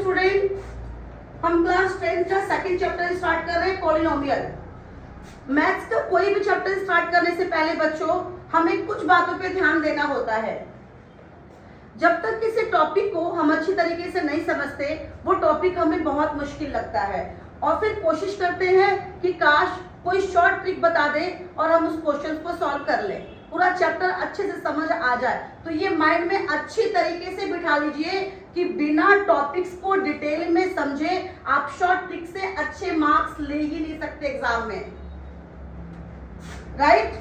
Student, हम class 10 का second chapter start कर रहे हैं, पॉलिनोमियल। मैथ्स का कोई भी चैप्टर स्टार्ट करने से पहले बच्चों हमें कुछ बातों पे ध्यान देना होता है। जब तक किसी टॉपिक को हम अच्छी तरीके से नहीं समझते, वो टॉपिक हमें बहुत मुश्किल लगता है और फिर कोशिश करते हैं कि काश कोई शॉर्ट ट्रिक बता दे और हम उस क्वेश्चन को सॉल्व कर लें, पूरा चैप्टर अच्छे से समझ आ जाए। तो ये माइंड में अच्छी तरीके से बिठा लीजिए कि बिना टॉपिक्स को डिटेल में समझे आप शॉर्ट ट्रिक से अच्छे मार्क्स ले ही नहीं सकते एग्जाम में, राइट?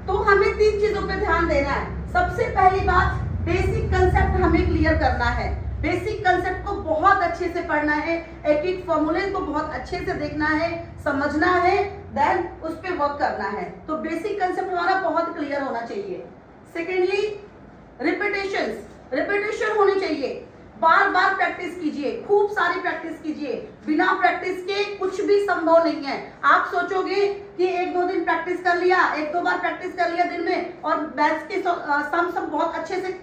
तो हमें 3 चीजों पे ध्यान देना है। सबसे पहली बात, बेसिक कंसेप्ट हमें क्लियर करना है। बेसिक कंसेप्ट को बहुत अच्छे से पढ़ना है, एक एक फॉर्मूले को बहुत अच्छे से देखना है, समझना है, देन उस पे वर्क करना है। तो बेसिक कंसेप्ट हमारा बहुत क्लियर होना चाहिए। सेकेंडली, रिपीटेशन होनी चाहिए। बार बार प्रैक्टिस कीजिए, खूब सारी प्रैक्टिस कीजिए। बिना प्रैक्टिस के कुछ भी संभव नहीं है। आप सोचोगे कि 1-2 दिन प्रैक्टिस कर लिया, 1-2 बार प्रैक्टिस कर लिया दिन में और मैथ्स के सम सब बहुत अच्छे से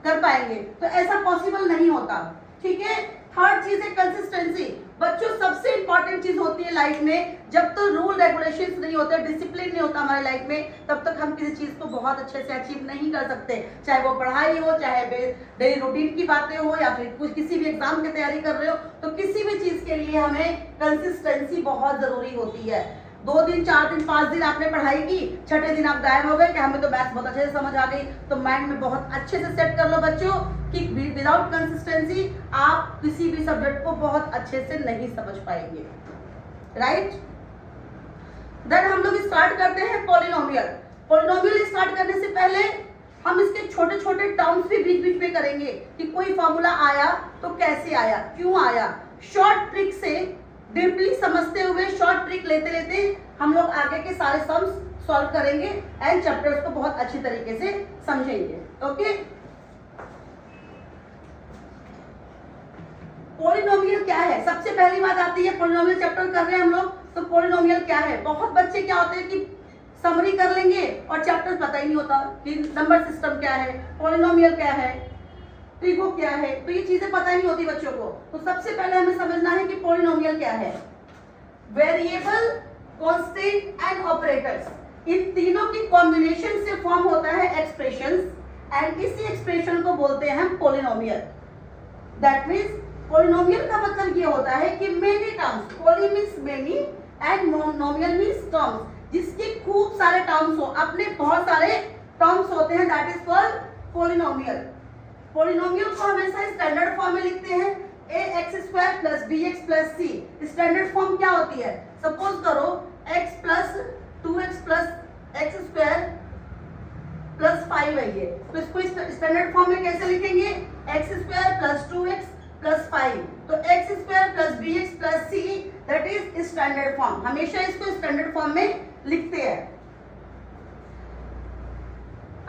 कर पाएंगे, तो ऐसा पॉसिबल नहीं होता, ठीक है? थर्ड चीज है कंसिस्टेंसी। बच्चों सबसे इंपॉर्टेंट चीज होती है लाइफ में, जब तक तो रूल रेगुलेशंस नहीं होते, डिसिप्लिन नहीं होता हमारी लाइफ में, तब तक हम किसी चीज को बहुत अच्छे से अचीव नहीं कर सकते। चाहे वो पढ़ाई हो, चाहे डेली रूटीन की बातें हो, या फिर कुछ किसी भी एग्जाम की तैयारी कर रहे हो, तो किसी भी चीज के लिए हमें कंसिस्टेंसी बहुत जरूरी होती है। 2 दिन, 4 दिन, 5 दिन आपने पढ़ाई की, छठे दिन आप गायब हो गए कि हमें तो मैथ्स बहुत अच्छे से समझ आ गई। तो माइंड में बहुत अच्छे से सेट कर लो बच्चों कि विदाउट कंसिस्टेंसी आप किसी भी सब्जेक्ट को बहुत अच्छे से नहीं समझ पाएंगे, राइट? देन हम लोग स्टार्ट करते हैं पॉलिनोमियल। पॉलिनोमियल स्टार्ट करने से पहले हम इसके छोटे छोटे टर्म्स भी बीच बीच में करेंगे कि कोई फॉर्मूला आया तो कैसे आया, क्यों आया। शॉर्ट ट्रिक से डीपली समझते हुए, शॉर्ट ट्रिक लेते लेते हम लोग आगे के सारे सम्स सॉल्व करेंगे एंड चैप्टर्स को बहुत अच्छी तरीके से समझेंगे, ओके? पॉलिनोमियल क्या है? सबसे पहली बात आती है, पॉलिनोमियल चैप्टर कर रहे हैं हम लोग, तो पॉलिनोमियल क्या है? बहुत बच्चे क्या होते हैं कि समरी कर लेंगे और चैप्टर पता ही नहीं होता कि नंबर सिस्टम क्या है, पॉलिनोमियल क्या है, ट्रिगो क्या है, तो ये चीजें पता ही नहीं होती बच्चों को। तो सबसे पहले हमें समझना है कि पॉलिनोमियल क्या है। वेरिएबल, कांस्टेंट एंड ऑपरेटर्स, इन तीनों की कॉम्बिनेशन से फॉर्म होता है एक्सप्रेशंस एंड इसी एक्सप्रेशन को बोलते हैं हम पॉलिनोमियल। दैट मींस पॉलिनोमियल का मतलब ये होता है कि many terms, poly means many and नोमियल means terms, जिसके खूब सारे टर्म्स हो, अपने बहुत सारे टर्म्स होते हैं, that is called polynomial. Polynomial को हमेशा स्टैंडर्ड फॉर्म में लिखते हैं, ax² + bx + c। Standard form क्या होती है? सपोज करो x + 2x + x² + 5 है ये, तो इसको स्टैंडर्ड फॉर्म में कैसे लिखेंगे? x² + 2x + 5। तो x² + bx + c, that is standard form. हमेशा इसको स्टैंडर्ड फॉर्म में लिखते हैं।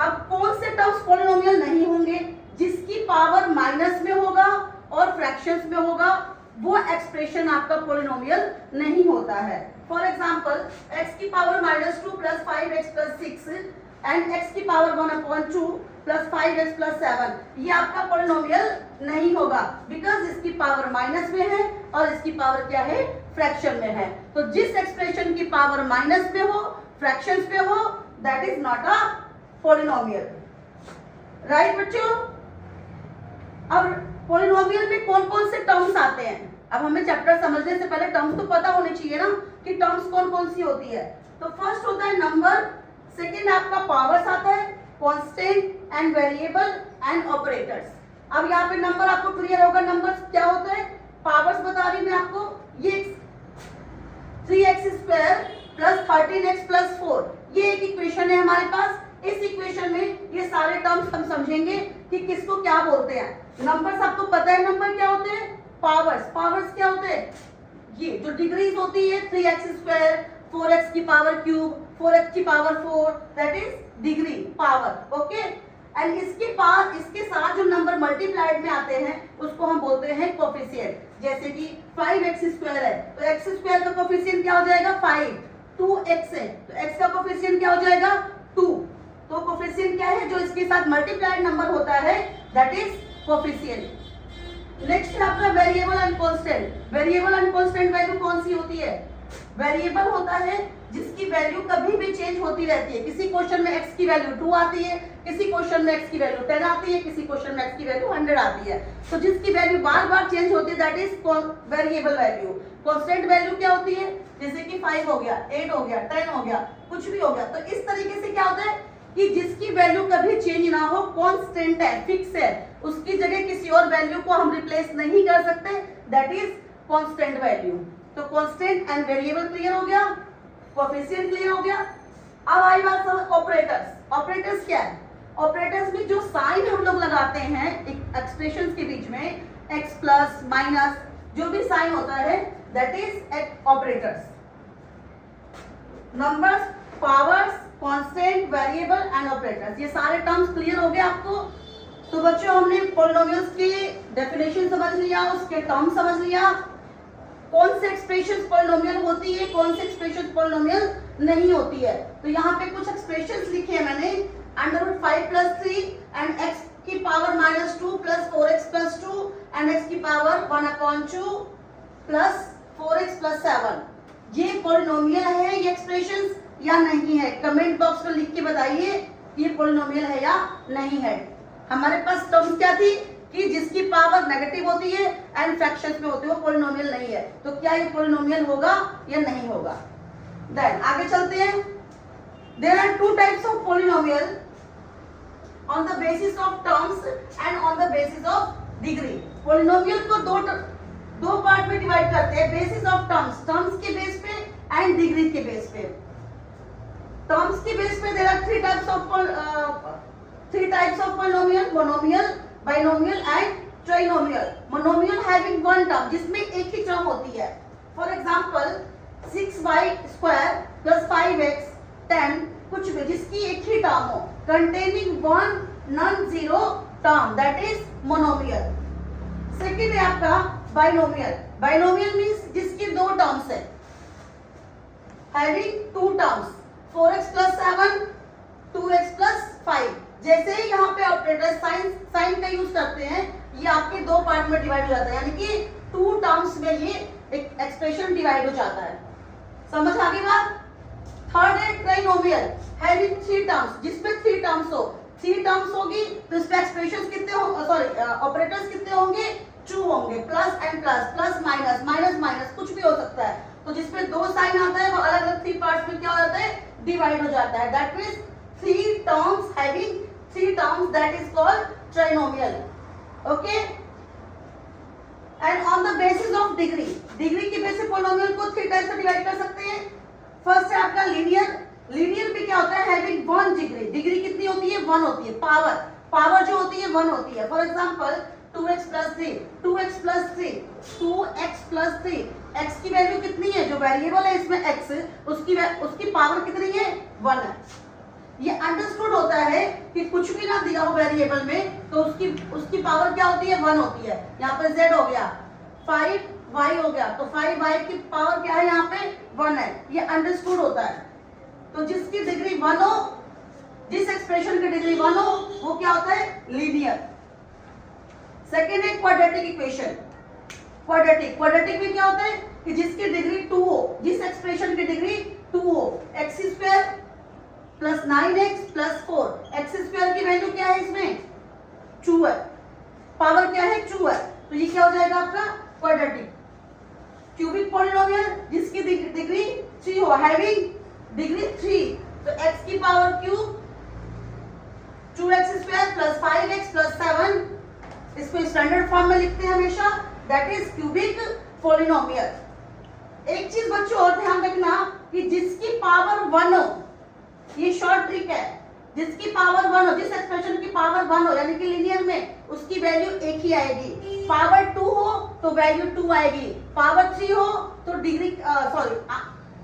अब कौन से टर्म्स पॉलिनोमियल नहीं होंगे? जिसकी पावर माइनस में होगा और फ्रैक्शंस में होगा, वो एक्सप्रेशन आपका पॉलिनोमियल नहीं होता है। फॉर एग्जांपल x की पावर -2 + 5x + 6 एंड x की पावर 1/2 + 5x + 7, ये आपका पॉलिनोमियल नहीं होगा, बिकॉज इसकी पावर माइनस में है और इसकी पावर क्या है? फ्रैक्शन में है। तो जिस एक्सप्रेशन की पावर माइनस में हो, फ्रैक्शंस में हो, that is not a polynomial, right बच्चों? अब पॉलिनोमियल में कौन कौन से टर्म्स आते हैं? अब हमें चैप्टर समझने से पहले टर्म्स तो पता होने चाहिए ना कि टर्म्स कौन कौन सी होती है। तो फर्स्ट होता है नंबर, सेकेंड आपका पावर्स आता है, constant and variable and operators. अब यहाँ पे नंबर आपको क्लियर होगा, नंबर क्या होता है, पावर्स बता रही मैं आपको, ये 3x² + 13x + 4, ये एक इक्वेशन है हमारे पास। इस इक्वेशन में ये सारे टर्म्स हम समझेंगे कि किसको क्या बोलते हैं। नंबर्स आपको पता है, नंबर क्या होते हैं? पावर्स क्या होते हैं? ये जो डिग्रीज होती है, 3x², 4x की पावर क्यूब, 4x की power 4, that is degree, power, okay? And इसके साथ जो नंबर मल्टीप्लाइड में आते हैं उसको हम बोलते हैं कोफिशिएंट। जैसे कि 5x² है तो x² का कोफिशिएंट क्या हो जाएगा? 5। 2x है तो x का कोफिशिएंट क्या हो जाएगा? 2। तो कोफिशिएंट क्या है? जो इसके साथ मल्टीप्लाइड नंबर होता है, दैट इज कोफिशिएंट। नेक्स्ट है आपका variable variable and constant value कौन सी होती है? वेरिएबल होता है जिसकी वैल्यू कभी भी चेंज होती रहती है। किसी क्वेश्चन में x की वैल्यू 2 आती है, किसी क्वेश्चन में x की वैल्यू 10 आती है, किसी क्वेश्चन में x की वैल्यू 100 आती है। तो जिसकी वैल्यू बार बार चेंज होती है that is variable value. Constant value क्या होती है? जैसे कि 5 हो गया, 8 हो गया, 10 हो गया, कुछ भी हो गया। तो इस तरीके से क्या होता है कि जिसकी वैल्यू कभी चेंज ना हो, कांस्टेंट है, फिक्स है, उसकी जगह किसी और वैल्यू को हम रिप्लेस नहीं कर सकते, दैट इज कांस्टेंट वैल्यू। तो कांस्टेंट एंड वेरिएबल क्लियर हो गया, कोएफिशिएंट क्लियर हो गया। अब आई बात समझ ऑपरेटर्स। ऑपरेटर्स क्या है? ऑपरेटर्स में जो साइन हम लोग लगाते हैं एक्सप्रेशंस के बीच में, x प्लस माइनस जो भी साइन होता है that is operators. Numbers, powers, constant, variable and operators, ये सारे टर्म्स क्लियर हो गए आपको। तो बच्चों हमने पॉलिनोमियल्स की डेफिनेशन समझ लिया, उसके टर्म समझ लिया, कौन से एक्सप्रेशंस पॉलिनोमियल होती है, कौन से एक्सप्रेशंस पॉलिनोमियल नहीं होती है। तो यहाँ पे कुछ एक्सप्रेशंस लिखे हैं मैंने, √5 + 3 एंड x की पावर -2 + 4x + 2 एंड x की पावर 1/2 + 4x + 7। ये पॉलिनोमियल है ये एक्सप्रेशंस या नहीं है? कमेंट बॉक्स में लिख के बताइए ये पॉलिनोमियल है या नहीं है। हमारे पास टर्म्स क्या थी कि जिसकी पावर नेगेटिव होती है एंड फ्रैक्शंस में होती है वो पॉलिनोमियल नहीं है। तो क्या ये पॉलिनोमियल होगा या नहीं होगा? देन आगे चलते हैं। There are 2 types of polynomial on the basis of terms and on the basis of degree. Polynomial को दो पार्ट में डिवाइड करते हैं, बेसिस ऑफ टर्म्स, टर्म्स के बेस पे एंड डिग्री के बेस पे। टर्म्स के बेस पे there are 3 types of polynomial, monomial, binomial and trinomial. Monomial having one term, जिसमें एक ही टर्म होती है। फॉर एग्जांपल 6y² + 5x 10 कुछ भी जिसकी एक ही टर्म हो, containing one non zero term, that is monomial. Second है आपका बाइनोमियल। बाइनोमियल मींस जिसकी 2 टर्म्स है, हैविंग 2 टर्म्स, 4x + 7 2x + 5। जैसे ही यहाँ पे ऑपरेटर साइन का यूज करते हैं, ये आपके 2 पार्ट में डिवाइड हो जाता है, यानी कि 2 टर्म्स में ये एक एक्सप्रेशन डिवाइड हो जाता है। समझ आ गई बात? थर्ड है ट्राइनोमियल, हैविंग 3 टर्म्स, जिसमें 3 टर्म्स हो, 3 टर्म्स होगी तो इसमें एक्सप्रेशंस कितने ऑपरेटर्स कितने होंगे? 2 होंगे, plus and plus, plus minus, minus minus, कुछ भी हो सकता है। तो जिसमें 2 साइन आता है वो अलग अलग 3 पार्ट्स में क्या हो जाता है? डिवाइड हो जाता है। That means 3 terms having 3 terms, that is called trinomial. Okay? And on the basis of degree, degree के बेस पे पॉलिनोमियल को 3 टाइप से डिवाइड कर सकते हैं। फर्स्ट है आपका लीनियर। लीनियर में क्या होता है? Having 1 degree. डिग्री कितनी होती है? 1 होती है। पावर जो होती है 1 होती है। For example 2x + 3, 2x + 3, 2x + 3, x की वैल्यू कितनी है? जो वेरिएबल है इसमें x, उसकी पावर कितनी है? 1 है। ये अंडरस्टूड होता है कि कुछ भी ना दिया हो वेरिएबल में तो उसकी पावर क्या होती है? 1 होती है। यहाँ पे z हो गया, 5y हो गया, तो 5y की पावर क्या है? यहाँ पे 1 है। ये अंडरस्टूड होता है। तो जिसकी डिग्री 1 हो, जिस एक्सप्रेशन की डिग्री 1 हो, वो क्या होता है? लीनियर। सेकेंड है क्वाड्रेटिक इक्वेशन। क्वाड्रेटिक में क्या होता है कि जिसकी डिग्री 2 हो, जिस एक्सप्रेशन की डिग्री 2 हो, x² + 9x + 4, x² की वैल्यू क्या है इसमें? 2 है, पावर क्या है? 2 है। तो ये क्या हो जाएगा आपका? क्वाड्रेटिक। क्यूबिक पॉलिनोमियल जिसकी डिग्री 3 हो, हैविंग डिग्री 3, तो x की पावर क्यूब 2x² + 5x + 7, इसको स्टैंडर्ड फॉर्म में लिखते हैं हमेशा, दैट इज क्यूबिक पॉलिनोमियल। एक चीज बच्चों और ध्यान रखना कि जिसकी पावर 1 हो, ये शॉर्ट ट्रिक है, जिसकी पावर 1 हो, जिस एक्सप्रेशन की पावर 1 हो, यानी कि लीनियर में उसकी वैल्यू एक ही आएगी। पावर 2 हो तो वैल्यू 2 आएगी, पावर 3 हो तो डिग्री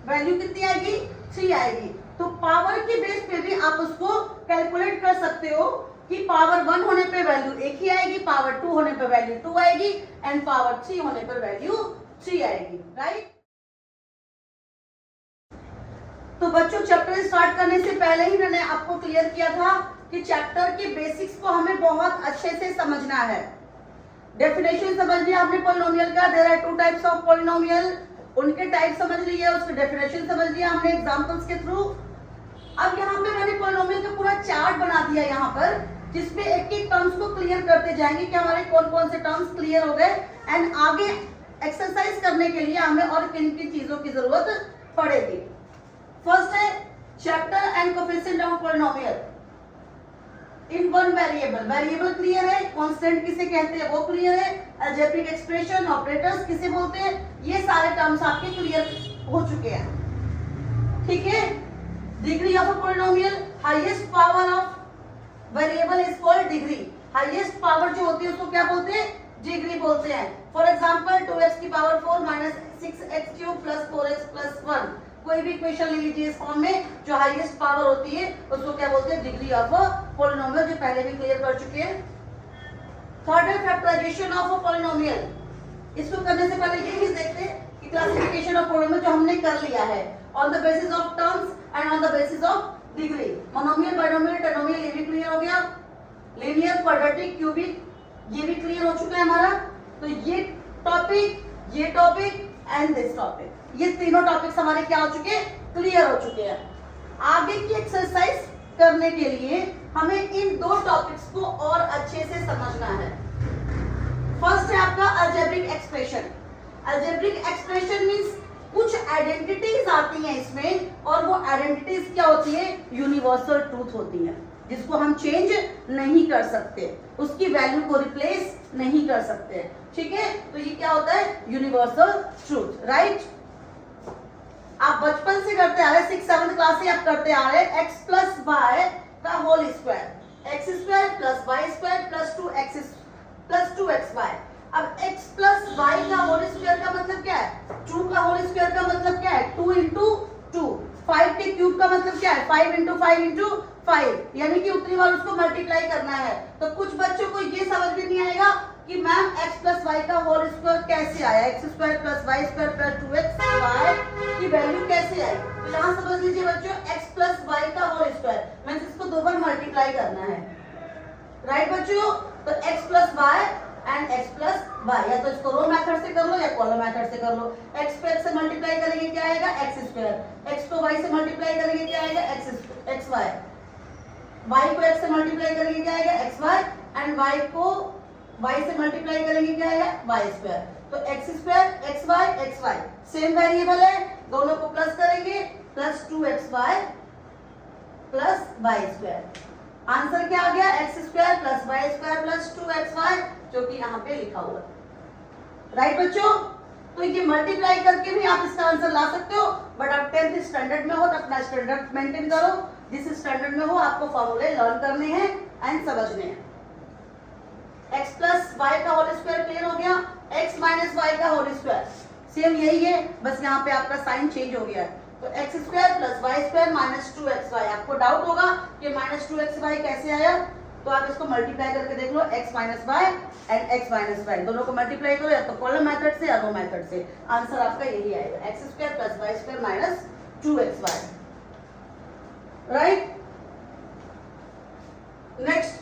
वैल्यू कितनी आएगी? 3 आएगी। तो पावर के बेस पे भी आप उसको कैलकुलेट कर सकते हो कि पावर 1 होने पे वैल्यू एक ही आएगी, पावर 2 होने पे वैल्यू 2 आएगी एंड पावर 3 होने पर वैल्यू 3 आएगी। राइट? तो बच्चों चैप्टर स्टार्ट करने से पहले ही मैंने आपको क्लियर किया था कि चैप्टर के बेसिक्स को हमें बहुत अच्छे से समझना है। डेफिनेशन समझ लिया आपने पॉलिनोमियल का, there are 2 types of polynomial, उनके टाइप समझ लिए, उसके डेफिनेशन समझ लिया हमने एग्जांपल्स के थ्रू। अब यहाँ पे मैंने पॉलिनोमियल का पूरा चार्ट बना दिया यहाँ पर, जिसमें एक एक टर्म्स को क्लियर करते जाएंगे कि हमारे कौन कौन से टर्म्स क्लियर हो गए, एंड आगे एक्सरसाइज करने के लिए हमें और किन किन चीजों की जरूरत पड़ेगी। फर्स्ट है chapter and coefficient of polynomial in one variable. Variable clear है, कांस्टेंट किसे कहते हैं वो क्लियर है, अलजेब्रिक एक्सप्रेशन, ऑपरेटर्स किसे बोलते हैं, ये सारे टर्म्स आपके क्लियर हो चुके हैं। ठीक है, degree of a polynomial, highest power of variable is called degree. Highest power जो होती है उसको क्या बोलते हैं, डिग्री बोलते हैं। फॉर एग्जांपल 2x की power 4 minus 6x³ plus 4x plus 1, कोई भी इक्वेशन ले लीजिए इस फॉर्म में, जो हाईएस्ट पावर होती है उसको क्या बोलते हैं, डिग्री ऑफ अ पॉलिनोमियल, जो पहले भी क्लियर कर चुके हैं। थर्ड है फैक्टराइजेशन ऑफ अ पॉलिनोमियल। इसको करने से पहले ये भी देखते हैं कि क्लासिफिकेशन ऑफ पॉलिनोमियल जो हमने कर लिया है, on the basis of terms and on the basis of degree. Monomial, binomial, trinomial ये भी क्लियर हो गया, लीनियर, क्वाड्रेटिक, क्यूबिक ये भी क्लियर हो चुका है हमारा। तो ये टॉपिक एंड दिस टॉपिक, ये तीनों टॉपिक्स हमारे क्या हो चुके हैं, क्लियर हो चुके हैं। आगे की एक्सरसाइज करने के लिए हमें इन दो टॉपिक्स को और अच्छे से समझना है। फर्स्ट है आपका algebraic expression. Algebraic expression means कुछ आइडेंटिटीज आती हैं इसमें, और वो आइडेंटिटीज क्या होती है, यूनिवर्सल ट्रूथ होती है, जिसको हम चेंज नहीं कर सकते, उसकी वैल्यू को रिप्लेस नहीं कर सकते। ठीक है, तो ये क्या होता है, यूनिवर्सल ट्रूथ, राइट। आप बचपन से करते आ रहे, 6th-7th क्लास से आप करते आ रहे, x प्लस वाई का whole square, x square plus y square plus 2x plus 2xy। अब x प्लस वाई का होल स्क्वायर का मतलब क्या है, 2 का होल स्क्वायर का मतलब क्या है, 2 इंटू 2, 5 के क्यूब का मतलब क्या है, 5 इंटू 5 इंटू 5, यानी कि उतनी बार उसको मल्टीप्लाई करना है। तो कुछ बच्चों को ये समझ में नहीं आएगा कि मैम x प्लस वाई का होल स्क्वायर कैसे आया, x square plus y square plus 2xy की वैल्यू कैसे आई। तो यहाँ समझ लीजिए बच्चों, x प्लस वाई का होल स्क्वायर मींस इसको 2 बार मल्टीप्लाई करना है, राइट बच्चों। तो x plus y and x plus y, या तो इसको रो मेथड से कर लो या कॉलम मेथड से कर लो। x को x से मल्टीप्लाई करेंगे क्या आएगा, x स्क्वायर, x को y से मल्टीप्लाई करेंगे क्या आएगा, xy, y को x से मल्टीप्लाई करेंगे क्या आएगा, xy, एंड y को y से मल्टीप्लाई करेंगे क्या आएगा, y स्क्वायर। तो x square xy same variable है, दोनों को प्लस करेंगे, plus 2xy plus y square. Answer क्या आ गया, x square plus y square plus 2xy, जो कि यहाँ पे लिखा हुआ है, राइट बच्चों। तो ये मल्टीप्लाई करके भी आप इसका आंसर ला सकते हो, बट आप 10th स्टैंडर्ड में हो तो अपना स्टैंडर्ड मेंटेन करो, जिस स्टैंडर्ड में हो आपको फॉर्मूले लर्न करने हैं एंड समझने हैं। x प्लस वाई का होल स्क्वायर क्लियर हो गया, x माइनस वाई का होल स्क्वायर सेम यही है, बस यहाँ पे आपका साइन चेंज हो गया है। तो x square plus y square minus 2xy। आपको डाउट होगा कि माइनस 2xy कैसे आया, तो आप इसको मल्टीप्लाई करके देख लो, x minus y and x minus y दोनों को मल्टीप्लाई करो, या तो कॉलम मेथड से या रो मेथड से, आंसर आपका यही आएगा, x square plus y square minus 2xy, right. Next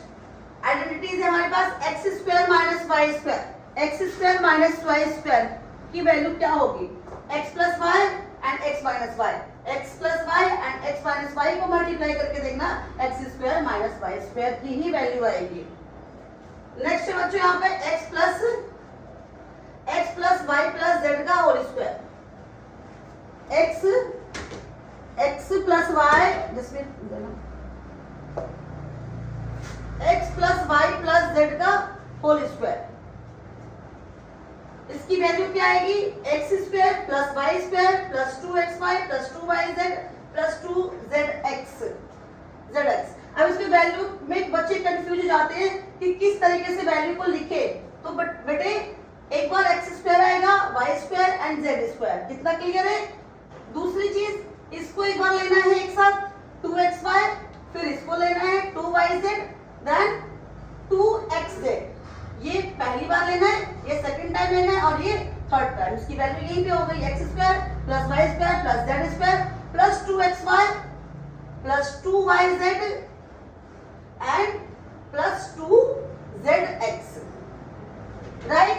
identities है हमारे पास, x square minus y square, x square minus y square की वैल्यू क्या होगी, x plus y and x minus y, x plus y and x minus y को multiply करके देखना, x square minus y square की ही value आएगी। Next है बच्चों यहाँ पे x plus y plus z का whole square, x plus y जिसमें x plus y plus z का होल स्क्वायर, इसकी वैल्यू क्या आएगी, x square plus y square plus 2xy plus 2yz plus 2zx। अब इसकी वैल्यू में बच्चे कंफ्यूज हो जाते हैं कि किस तरीके से वैल्यू को लिखे। तो बेटे एक बार x स्क्वायर आएगा, y square and z square, कितना क्लियर है। दूसरी चीज इसको एक बार लेना है एक साथ 2xy, फिर इसको लेना है 2yz देन 2xz, ये पहली बार लेना है, ये सेकंड टाइम लेना है, और ये थर्ड टाइम। इसकी वैल्यू यहीं पे हो गई, x square plus y square plus z square plus 2xy plus 2yz and plus 2zx। Right.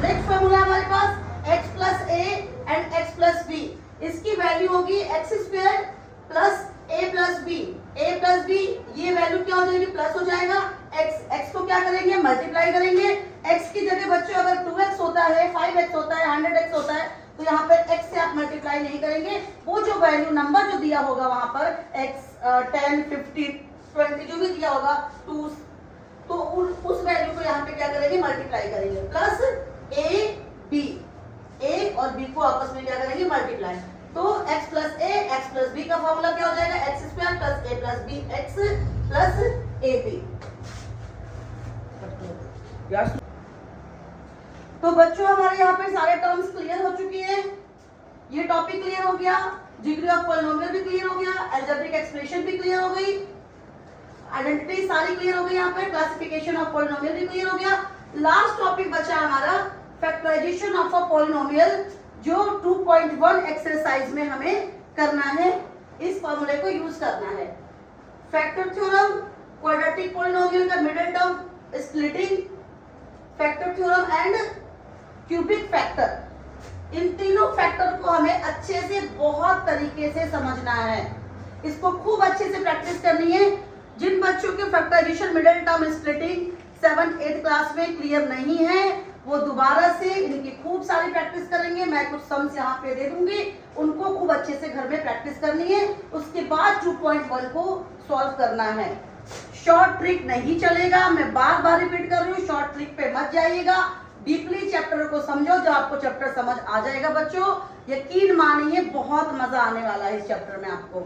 Next formula हमारे पास x plus a and x plus b, इसकी वैल्यू होगी x square plus a plus b. a plus b ये value क्या हो जाएगी, plus हो जाएगा। x को क्या करेंगे, मल्टीप्लाई करेंगे। x की जगह बच्चों अगर 2x होता है, 5x होता है, 100x होता है, तो यहाँ पर x से आप मल्टीप्लाई नहीं करेंगे। वो जो वैल्यू नंबर जो दिया होगा वहां पर x 10 50 20 जो भी दिया होगा 2, तो उस वैल्यू को यहाँ पे क्या करेंगे, मल्टीप्लाई करेंगे। प्लस a और b को आपस में क्या करेंगे, मल्टीप्लाई। तो x plus a x plus b का फॉर्मूला क्या हो जाएगा, x square plus a plus b x plus a b. तो बच्चों हमारे यहाँ पे सारे टर्म्स क्लियर हो चुकी है। ये टॉपिक क्लियर हो गया, डिग्री ऑफ पॉलिनोमियल भी क्लियर हो गया, अलजेब्रिक एक्सप्रेशन भी क्लियर हो गई, आइडेंटिटी सारी क्लियर हो गई, यहाँ पे क्लासिफिकेशन ऑफ पॉलिनोमियल भी क्लियर हो गया। लास्ट टॉपिक बचा हमारा फैक्टराइजेशन ऑफ अ पॉलिनोमियल, जो 2.1 एक्सरसाइज में हमें करना है। इस फॉर्मूले को यूज करना है। फैक्टर थ्योरम, क्वाड्रेटिक पॉलिनोमियल का middle term, splitting, factor theorem and cubic factor. इन तीनों फैक्टर को हमें अच्छे से बहुत तरीके से समझना है, इसको खूब अच्छे से प्रैक्टिस करनी है। जिन बच्चों के factorization, middle term, splitting 7th 8th class में क्लियर नहीं है, वो दोबारा से इनकी खूब सारी प्रैक्टिस करेंगे। मैं कुछ सम्स यहाँ पे दे दूंगी, उनको खूब अच्छे से घर में प्रैक्टिस करनी है। उसके बाद 2.1 को सॉल्व करना है। शॉर्ट ट्रिक नहीं चलेगा, मैं बार बार रिपीट कर रही हूँ, शॉर्ट ट्रिक पे मत जाइएगा। डीपली चैप्टर को समझो, जब आपको चैप्टर समझ आ जाएगा बच्चों, यकीन मानिए बहुत मजा आने वाला है इस चैप्टर में आपको।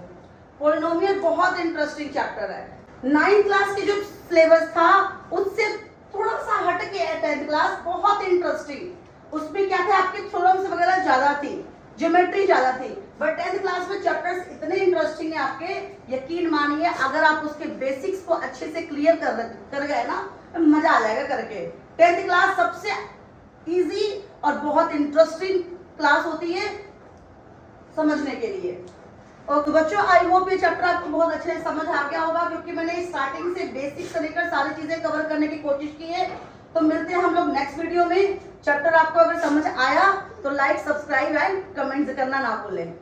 पॉलिनोमियल बहुत इंटरेस्टिंग चैप्टर है। 9th क्लास के जो सिलेबस था उससे थोड़ा सा हट के है 10th क्लास, बहुत इंटरेस्टिंग। उसमें क्या था, आपके थ्योरम्स वगैरह ज्यादा थी, ज्योमेट्री ज्यादा थी, बट 10th क्लास में चैप्टर्स इतने इंटरेस्टिंग है आपके, यकीन मानिए अगर आप उसके बेसिक्स को अच्छे से क्लियर कर गए ना, मजा आ जाएगा करके। 10th क्लास सबसे इजी और बहुत इंटरेस्टिंग क्लास होती है समझने के लिए। और तो बच्चों आई होप ये चैप्टर आपको बहुत अच्छे से समझ आ गया होगा, क्योंकि मैंने स्टार्टिंग से बेसिक से लेकर सारी चीजें कवर करने की कोशिश की है। तो मिलते हैं हम लोग नेक्स्ट वीडियो में। चैप्टर आपको अगर समझ आया तो लाइक, सब्सक्राइब एंड कमेंट्स करना ना भूलें।